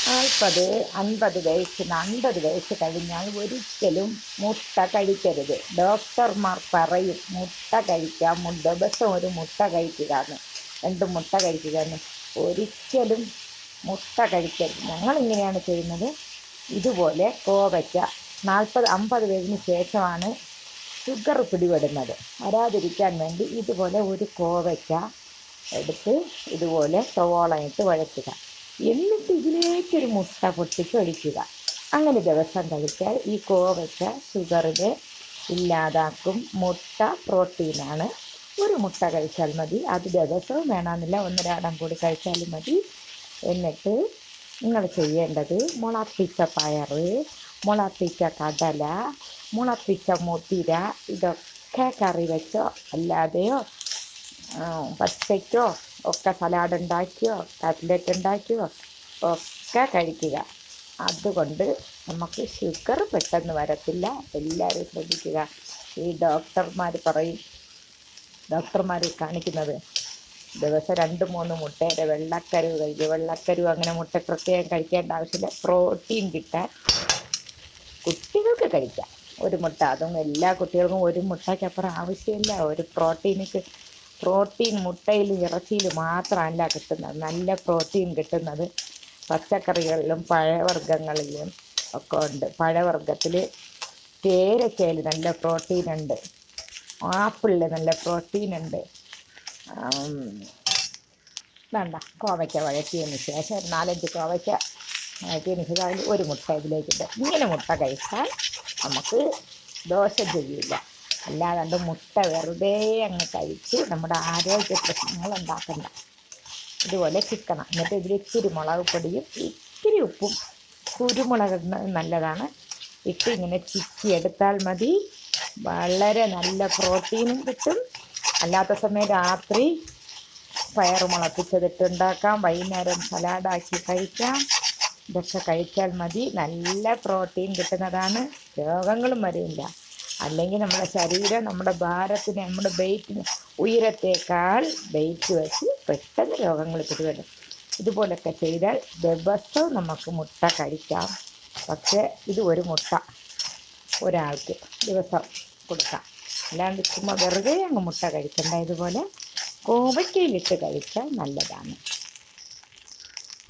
40-50 വയസ്സ് 50 വയസ്സ് കഴിഞ്ഞാൽ ഒരിക്കലും മുട്ട കഴിക്കരുത്. ഡോക്ടർമാർ പറയും മുട്ട കഴിക്കാം, ദിവസം ഒരു മുട്ട കഴിക്കുക എന്ന്, 2 മുട്ട കഴിക്കുക എന്ന്. ഒരിക്കലും മുട്ട കഴിക്കരുത്. ഞങ്ങളിങ്ങനെയാണ് ചെയ്യുന്നത്. ഇതുപോലെ കോവയ്ക്ക 40-50 വയസ്സിന് ശേഷമാണ് ഷുഗർ പിടിപെടുന്നത്. വരാതിരിക്കാൻ വേണ്ടി ഇതുപോലെ ഒരു കോവയ്ക്ക എടുത്ത് ഇതുപോലെ സവോള ഇട്ട് വഴറ്റുക. എന്നിട്ട് ഇതിലേക്കൊരു മുട്ട പൊട്ടിച്ച് ഒഴിക്കുക. അങ്ങനെ ദിവസം കഴിച്ചാൽ ഈ കോവയ്ക്ക ഷുഗറിനെ ഇല്ലാതാക്കും. മുട്ട പ്രോട്ടീനാണ്. ഒരു മുട്ട കഴിച്ചാൽ മതി. അത് ദിവസവും വേണമെന്നില്ല, 1-2 കൂടി കഴിച്ചാലും മതി. എന്നിട്ട് നിങ്ങൾ ചെയ്യേണ്ടത് മുളപ്പിച്ച പയർ, മുളപ്പിച്ച കടല, മുളപ്പിച്ച മുതിര, ഇതൊക്കെ കറി വെച്ചോ അല്ലാതെയോ പച്ചയ്ക്കോ ഒക്കെ സലാഡ് ഉണ്ടാക്കിയോ കട്ട്ലറ്റ് ഉണ്ടാക്കിയോ ഒക്കെ കഴിക്കുക. അതുകൊണ്ട് നമുക്ക് ഷുഗർ പെട്ടെന്ന് വരത്തില്ല. എല്ലാവരും ശ്രദ്ധിക്കുക. ഈ ഡോക്ടർമാർ കാണിക്കുന്നത് ദിവസം 2-3 മുട്ടയുടെ വെള്ളക്കരുവ് കഴിക്കുക. വെള്ളക്കരുവ് അങ്ങനെ മുട്ട പ്രത്യേകം കഴിക്കേണ്ട ആവശ്യമില്ല. പ്രോട്ടീൻ കിട്ടാൻ കുട്ടികൾക്ക് കഴിക്കാം ഒരു മുട്ട. അതും എല്ലാ കുട്ടികൾക്കും ഒരു മുട്ടയ്ക്കപ്പുറം ആവശ്യമില്ല. ഒരു പ്രോട്ടീൻ മുട്ടയിലും ഇറച്ചിയിലും മാത്രമല്ല കിട്ടുന്നത്. നല്ല പ്രോട്ടീൻ കിട്ടുന്നത് പച്ചക്കറികളിലും പഴവർഗ്ഗങ്ങളിലും ഒക്കെ ഉണ്ട്. പഴവർഗ്ഗത്തിൽ പേരയ്ക്കയിൽ നല്ല പ്രോട്ടീൻ ഉണ്ട്, ആപ്പിളിൽ നല്ല പ്രോട്ടീൻ ഉണ്ട്. വേണ്ട, കോവയ്ക്ക വഴറ്റിയതിന് ശേഷം 4-5 കോവയ്ക്ക വഴറ്റിയതിന് ശേഷം അതിൽ ഒരു മുട്ട ഇതിലേക്കിട്ട് ഇങ്ങനെ മുട്ട കഴിച്ചാൽ നമുക്ക് ദോഷം ചെയ്യില്ല. അല്ലാതെ മുട്ട വെറുതെ അങ്ങ് കഴിച്ച് നമ്മുടെ ആരോഗ്യ പ്രശ്നങ്ങൾ ഉണ്ടാക്കണ്ട. ഇതുപോലെ ചിക്കണം. എന്നിട്ട് ഇതിൽ ഇത്തിരി മുളക് പൊടിയും ഇത്തിരി ഉപ്പും കുരുമുളക് നല്ലതാണ് ഇട്ട് ഇങ്ങനെ ചിക്കി എടുത്താൽ മതി. വളരെ നല്ല പ്രോട്ടീനും കിട്ടും. അല്ലാത്ത സമയം രാത്രി പയർ മുളപ്പിച്ചതിട്ട് ഉണ്ടാക്കാം, വൈകുന്നേരം സലാഡാക്കി കഴിക്കാം. ഇതൊക്കെ കഴിച്ചാൽ മതി. നല്ല പ്രോട്ടീൻ കിട്ടുന്നതാണ്. രോഗങ്ങളും വരില്ല. അല്ലെങ്കിൽ നമ്മുടെ ശരീരം നമ്മുടെ ഭാരത്തിന്, നമ്മുടെ ഉയരത്തേക്കാൾ വെയിറ്റ് വെച്ച് പെട്ടെന്ന് രോഗങ്ങൾ പിടിപെടും. ഇതുപോലൊക്കെ ചെയ്താൽ ദിവസവും നമുക്ക് മുട്ട കഴിക്കാം. പക്ഷേ ഇത് ഒരു മുട്ട ഒരാൾക്ക് ദിവസം കൊടുക്കാം. അല്ലാണ്ട് ചുമ്മാ വെറുതെ അങ്ങ് മുട്ട കഴിക്കണ്ട. ഇതുപോലെ കോവയ്ക്കയിലിട്ട് കഴിച്ചാൽ നല്ലതാണ്.